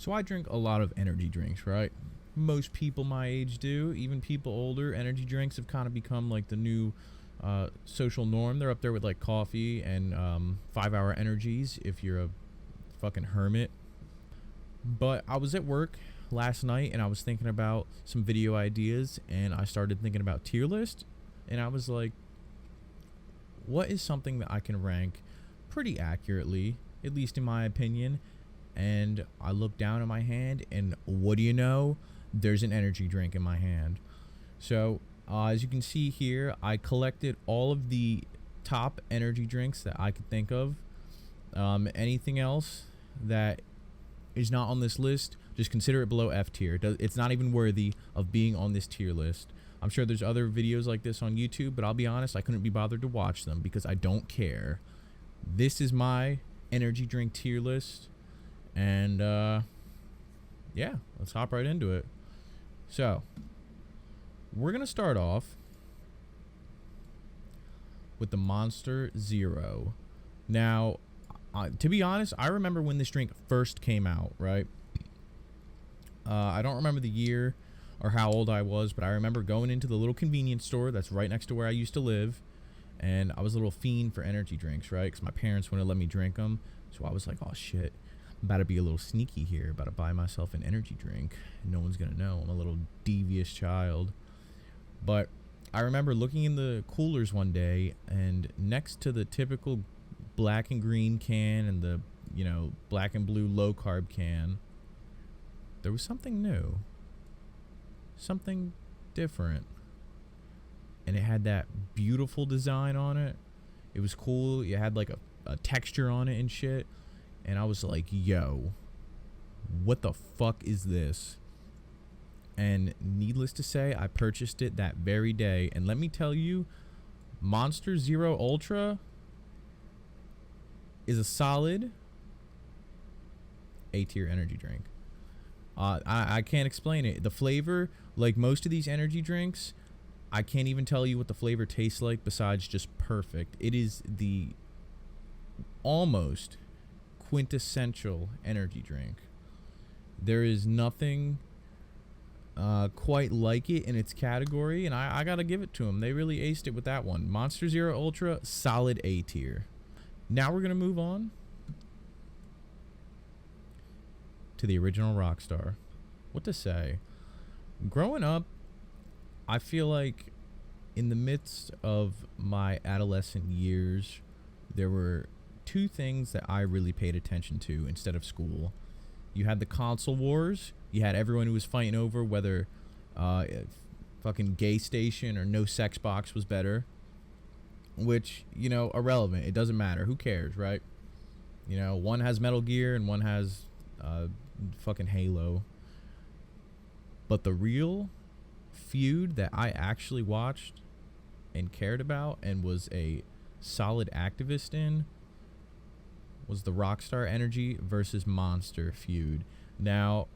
So I drink a lot of energy drinks, right? Most people my age do. Even people older, energy drinks have kind of become like the new social norm. They're up there with like coffee and 5 hour energies if you're a fucking hermit. But I was at work last night and I was thinking about some video ideas and I started thinking about tier list and I was like, what is something that I can rank pretty accurately, at least in my opinion? And I look down at my hand and what do you know? There's an energy drink in my hand. So as you can see here, I collected all of the top energy drinks that I could think of. Anything else that is not on this list, just consider it below F tier. It's not even worthy of being on this tier list. I'm sure there's other videos like this on YouTube, but I'll be honest, I couldn't be bothered to watch them because I don't care. This is my energy drink tier list. And yeah, let's hop right into it. So we're gonna start off with the Monster Zero. Now, to be honest, I remember when this drink first came out, right? I don't remember the year or how old I was, but I remember going into the little convenience store that's right next to where I used to live, and I was a little fiend for energy drinks, right? Because my parents wouldn't let me drink them, so I was like, oh shit, I'm about to be a little sneaky here, about to buy myself an energy drink. No one's gonna know. I'm a little devious child. But I remember looking in the coolers one day, and next to the typical black and green can and the, you know, black and blue low carb can, there was something new, something different, and it had that beautiful design on it. It was cool. It had like a texture on it and shit, and I was like, yo, what the fuck is this? And needless to say, I purchased it that very day, and let me tell you, Monster Zero Ultra is a solid A-tier energy drink. I can't explain it. The flavor, like most of these energy drinks, I can't even tell you what the flavor tastes like besides just perfect. It is the almost quintessential energy drink. There is nothing quite like it in its category, and I gotta give it to them. They really aced it with that one. Monster Zero Ultra, solid A tier. Now we're gonna move on to the original Rockstar. What to say? Growing up, I feel like in the midst of my adolescent years, there were two things that I really paid attention to instead of school. You had the console wars. You had everyone who was fighting over whether fucking Gay Station or No Sex Box was better. Which, you know, irrelevant. It doesn't matter. Who cares, right? You know, one has Metal Gear and one has fucking Halo. But the real feud that I actually watched and cared about and was a solid activist in was the Rockstar Energy versus Monster feud. Now,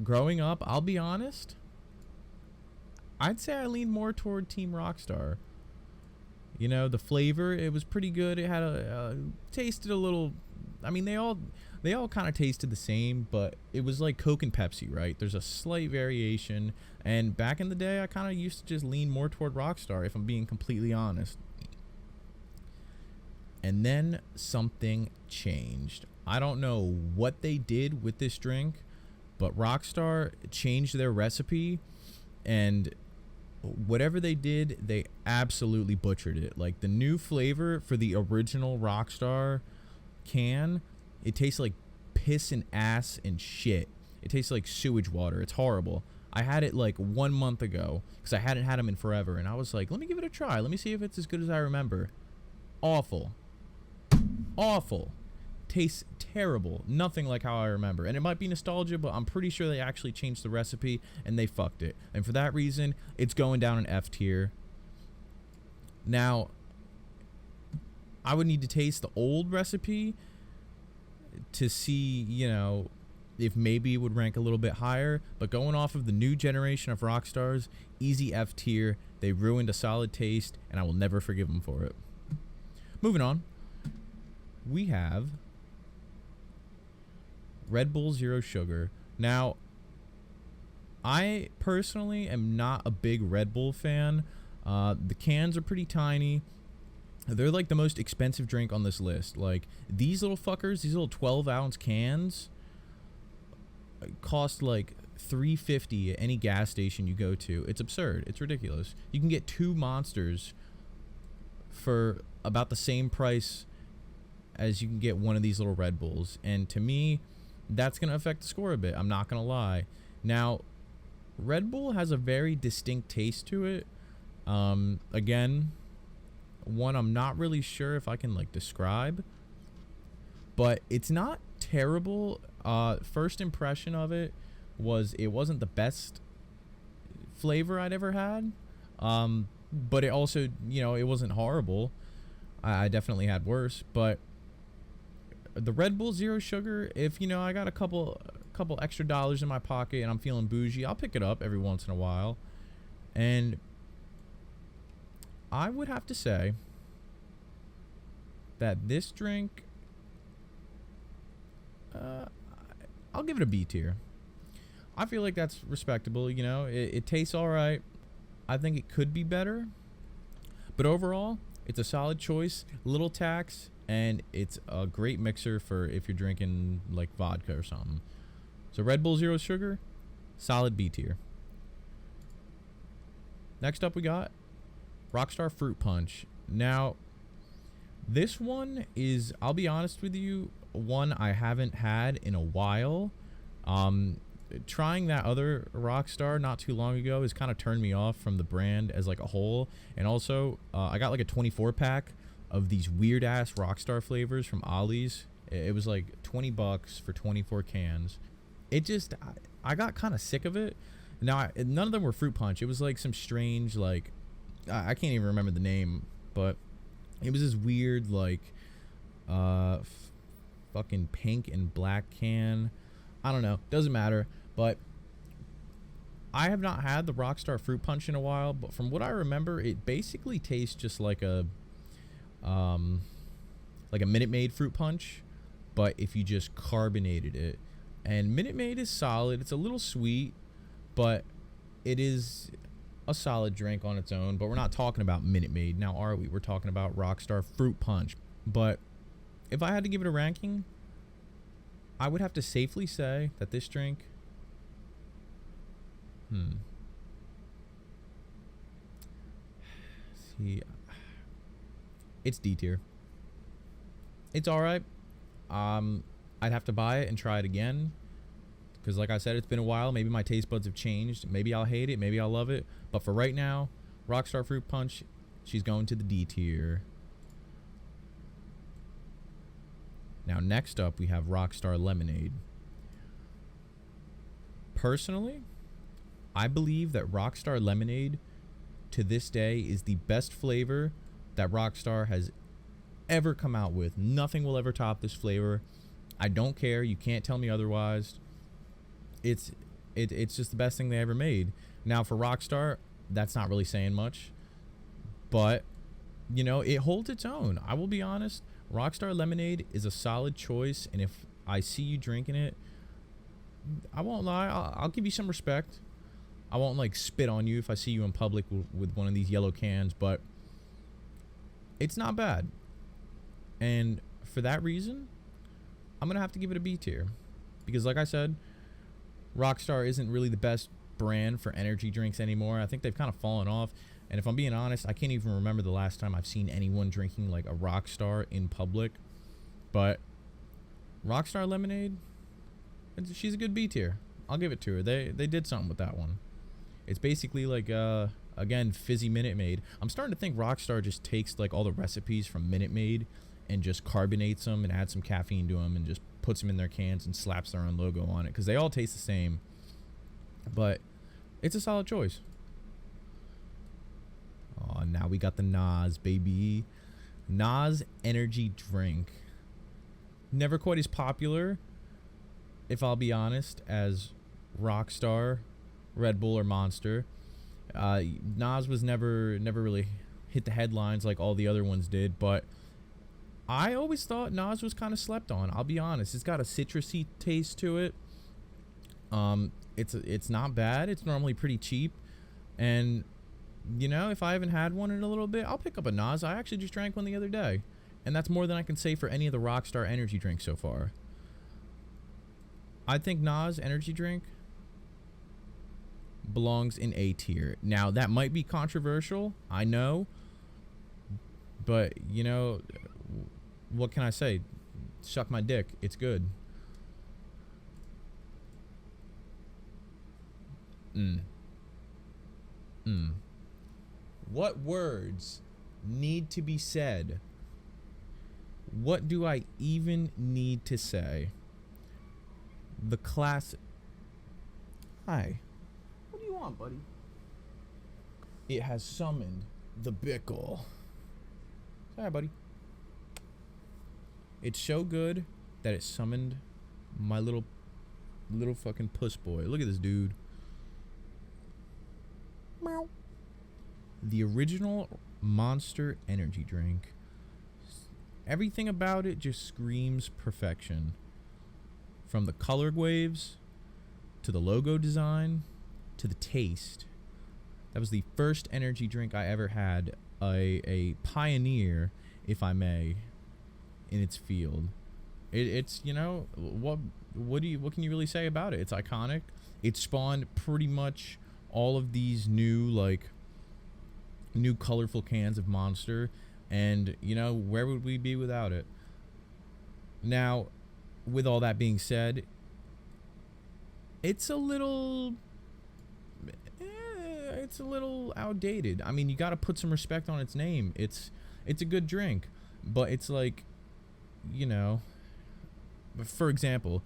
growing up, I'll be honest, I'd say I leaned more toward Team Rockstar. You know, the flavor, it was pretty good. It had tasted a little, I mean, they all kind of tasted the same, but it was like Coke and Pepsi, right? There's a slight variation, and back in the day, I kind of used to just lean more toward Rockstar, if I'm being completely honest. And then something changed. I don't know what they did with this drink, but Rockstar changed their recipe, and whatever they did, they absolutely butchered it. Like, the new flavor for the original Rockstar can, it tastes like piss and ass and shit. It tastes like sewage water. It's horrible. I had it like 1 month ago because I hadn't had them in forever, and I was like, let me give it a try. Let me see if it's as good as I remember. Awful. Awful. Tastes terrible. Nothing like how I remember. And it might be nostalgia, but I'm pretty sure they actually changed the recipe and they fucked it. And for that reason, it's going down in F tier. Now, I would need to taste the old recipe to see, you know, if maybe it would rank a little bit higher. But going off of the new generation of Rockstars, easy F tier. They ruined a solid taste, and I will never forgive them for it. Moving on. We have Red Bull Zero Sugar. Now, I personally am not a big Red Bull fan. The cans are pretty tiny. They're like the most expensive drink on this list. Like, these little fuckers, these little 12-ounce cans cost like $3.50 at any gas station you go to. It's absurd. It's ridiculous. You can get 2 monsters for about the same price as you can get one of these little Red Bulls. And to me, that's going to affect the score a bit. I'm not going to lie. Now, Red Bull has a very distinct taste to it. Again, one I'm not really sure if I can like describe, but it's not terrible. First impression of it was it wasn't the best flavor I'd ever had. But it also, you know, it wasn't horrible. I definitely had worse, but the Red Bull Zero Sugar, if, you know, I got a couple extra dollars in my pocket and I'm feeling bougie, I'll pick it up every once in a while. And I would have to say that this drink, I'll give it a B tier. I feel like that's respectable, you know. It tastes all right. I think it could be better, but overall, it's a solid choice. Little tax, and it's a great mixer for if you're drinking like vodka or something. So Red Bull Zero Sugar, solid B tier. Next up, we got Rockstar Fruit Punch. Now, this one is, I'll be honest with you, one I haven't had in a while. Trying that other Rockstar not too long ago has kind of turned me off from the brand as like a whole. And also, I got like a 24 pack of these weird ass Rockstar flavors from Ollie's. It was like $20 for 24 cans. It just, I got kind of sick of it. Now, none of them were fruit punch. It was like some strange, like, I can't even remember the name, but it was this weird, like, fucking pink and black can. I don't know. Doesn't matter. But I have not had the Rockstar Fruit Punch in a while. But from what I remember, it basically tastes just like a Minute Maid Fruit Punch, but if you just carbonated it. And Minute Maid is solid. It's a little sweet, but it is a solid drink on its own. But we're not talking about Minute Maid now, are we? We're talking about Rockstar Fruit Punch. But if I had to give it a ranking, I would have to safely say that this drink, see, it's D tier. It's all right. I'd have to buy it and try it again, because like I said, it's been a while. Maybe my taste buds have changed. Maybe I'll hate it. Maybe I'll love it. But for right now, Rockstar Fruit Punch, she's going to the D tier. Now, next up, we have Rockstar Lemonade. Personally, I believe that Rockstar Lemonade, to this day, is the best flavor that Rockstar has ever come out with. Nothing will ever top this flavor. I don't care. You can't tell me otherwise. It's just the best thing they ever made. Now, for Rockstar, that's not really saying much. But, you know, it holds its own. I will be honest. Rockstar Lemonade is a solid choice, and if I see you drinking it, I won't lie, I'll give you some respect. I won't like spit on you if I see you in public with one of these yellow cans, but it's not bad. And for that reason, I'm gonna have to give it a B tier, because like I said, Rockstar isn't really the best brand for energy drinks anymore. I think they've kind of fallen off. And if I'm being honest, I can't even remember the last time I've seen anyone drinking like a Rockstar in public. But Rockstar Lemonade, she's a good B tier. I'll give it to her. They did something with that one. It's basically like, again, fizzy Minute Maid. I'm starting to think Rockstar just takes like all the recipes from Minute Maid and just carbonates them and adds some caffeine to them and just puts them in their cans and slaps their own logo on it, because they all taste the same. But it's a solid choice. Oh, now we got the Nas, baby. Nas Energy Drink. Never quite as popular, if I'll be honest, as Rockstar, Red Bull, or Monster. Nas was never really hit the headlines like all the other ones did, but I always thought Nas was kind of slept on. I'll be honest. It's got a citrusy taste to it. It's not bad. It's normally pretty cheap, and you know, if I haven't had one in a little bit, I'll pick up a Nas. I actually just drank one the other day, and that's more than I can say for any of the Rockstar energy drinks so far. I think Nas energy drink belongs in A tier. Now, that might be controversial, I know, but you know, what can I say? Suck my dick. It's good. What words need to be said? What do I even need to say? The class. Hi. What do you want, buddy? It has summoned the Bickle. Sorry, buddy. It's so good that it summoned my little fucking puss boy. Look at this dude. Meow. The original Monster energy drink. Everything about it just screams perfection. From the color waves, to the logo design, to the taste. That was the first energy drink I ever had. A pioneer, if I may, in its field. It's, you know, what can you really say about it? It's iconic. It spawned pretty much all of these new colorful cans of Monster, and you know, where would we be without it? Now, with all that being said, it's a little outdated. I mean, you got to put some respect on its name. It's a good drink, but it's like, you know, for example,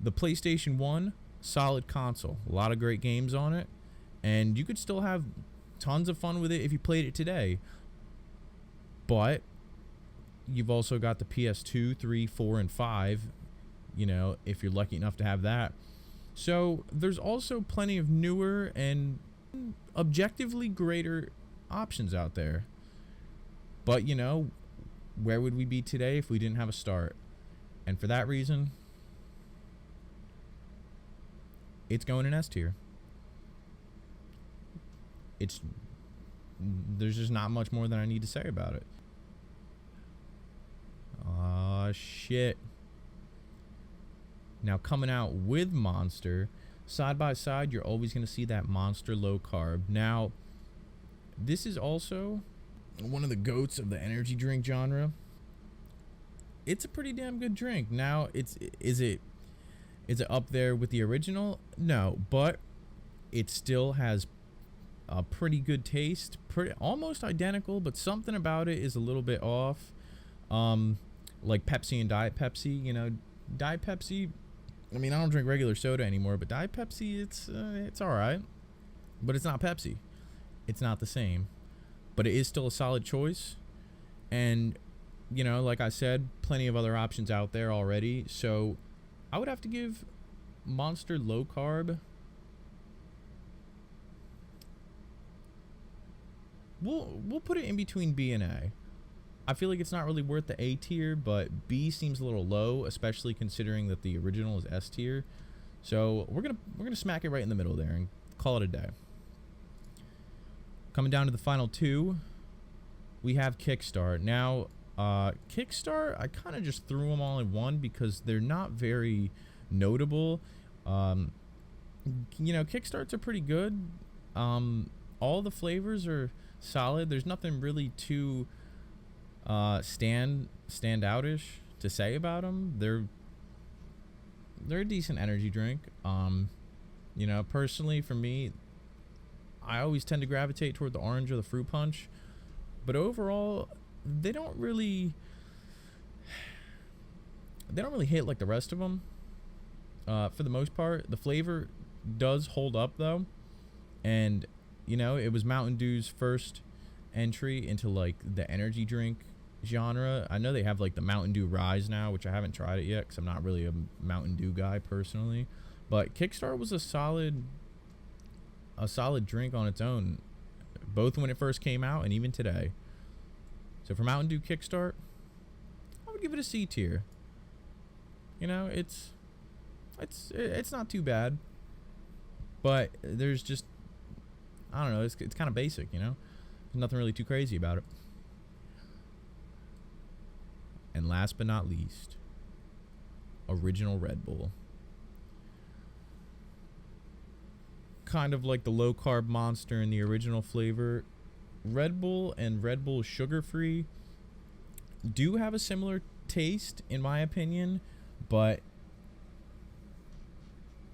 the PlayStation 1, solid console, a lot of great games on it, and you could still have tons of fun with it if you played it today. But you've also got the PS2, 3, 4, and 5, you know, if you're lucky enough to have that. So there's also plenty of newer and objectively greater options out there. But, you know, where would we be today if we didn't have a start? And for that reason, it's going in S tier. There's just not much more than I need to say about it. Aw, shit. Now, coming out with Monster, side by side, you're always going to see that Monster low carb. Now, this is also one of the goats of the energy drink genre. It's a pretty damn good drink. Now, is it up there with the original? No, but it still has a pretty good taste, almost identical, but something about it is a little bit off. Like Pepsi and Diet Pepsi, you know, Diet Pepsi, I mean, I don't drink regular soda anymore, but Diet Pepsi, it's all right, but it's not Pepsi. It's not the same, but it is still a solid choice. And, you know, like I said, plenty of other options out there already. So I would have to give Monster low carb. We'll put it in between B and A. I feel like it's not really worth the A tier, but B seems a little low, especially considering that the original is S tier. So we're gonna smack it right in the middle there and call it a day. Coming down to the final two, we have Kickstart. Now, Kickstart, I kind of just threw them all in one because they're not very notable. You know, Kickstarts are pretty good. All the flavors are solid. There's nothing really too stand outish to say about them. They're a decent energy drink. You know, personally for me, I always tend to gravitate toward the orange or the fruit punch, but overall they don't really hit like the rest of them. For the most part, the flavor does hold up though, and you know, it was Mountain Dew's first entry into like the energy drink genre. I know they have like the Mountain Dew Rise now, which I haven't tried it yet because I'm not really a Mountain Dew guy personally. But Kickstart was a solid drink on its own, both when it first came out and even today. So for Mountain Dew Kickstart, give it a C tier. You know, it's not too bad, but there's just, I don't know, it's kind of basic, you know. There's nothing really too crazy about it. And last but not least, original Red Bull. Kind of like the low carb Monster in the original flavor, Red Bull and Red Bull sugar free do have a similar taste in my opinion, but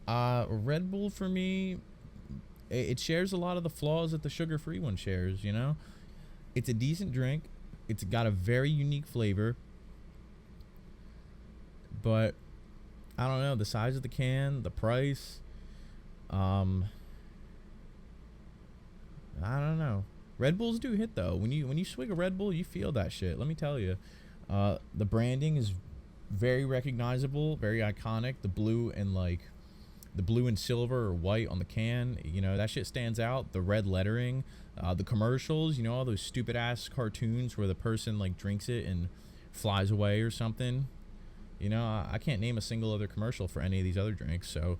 Red Bull for me, it shares a lot of the flaws that the sugar free one shares, you know. It's a decent drink, it's got a very unique flavor, but I don't know, the size of the can, the price, I don't know. Red Bulls do hit though. When you swig a Red Bull, you feel that shit. Let me tell you. The branding is very recognizable, very iconic. The blue and silver or white on the can, you know, that shit stands out. The red lettering, the commercials, you know, all those stupid ass cartoons where the person like drinks it and flies away or something. You know, I can't name a single other commercial for any of these other drinks. So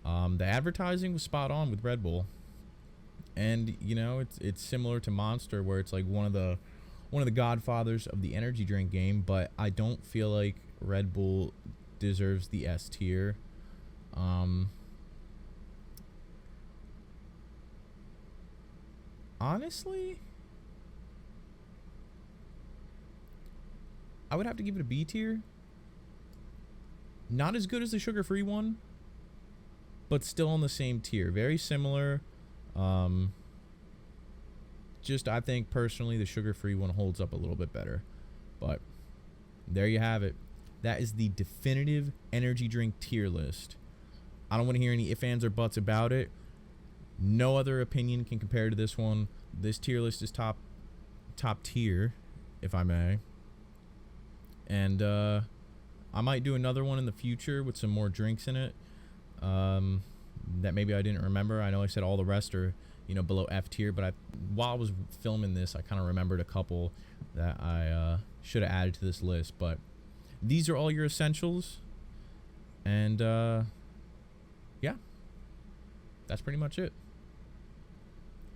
the advertising was spot on with Red Bull. And you know, it's similar to Monster, where it's like one of the godfathers of the energy drink game, but I don't feel like Red Bull deserves the S tier. Honestly, I would have to give it a B tier. Not as good as the sugar-free one, but still on the same tier. Very similar. Just I think personally the sugar-free one holds up a little bit better. But there you have it. That is the definitive energy drink tier list. I don't want to hear any ifs, ands, or buts about it. No other opinion can compare to this one. This tier list is top tier, if I may. And I might do another one in the future with some more drinks in it that maybe I didn't remember. I know I said all the rest are, you know, below F tier, but while I was filming this, I kind of remembered a couple that I should have added to this list. But these are all your essentials, and yeah, that's pretty much it.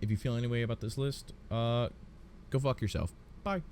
If you feel any way about this list, go fuck yourself. Bye.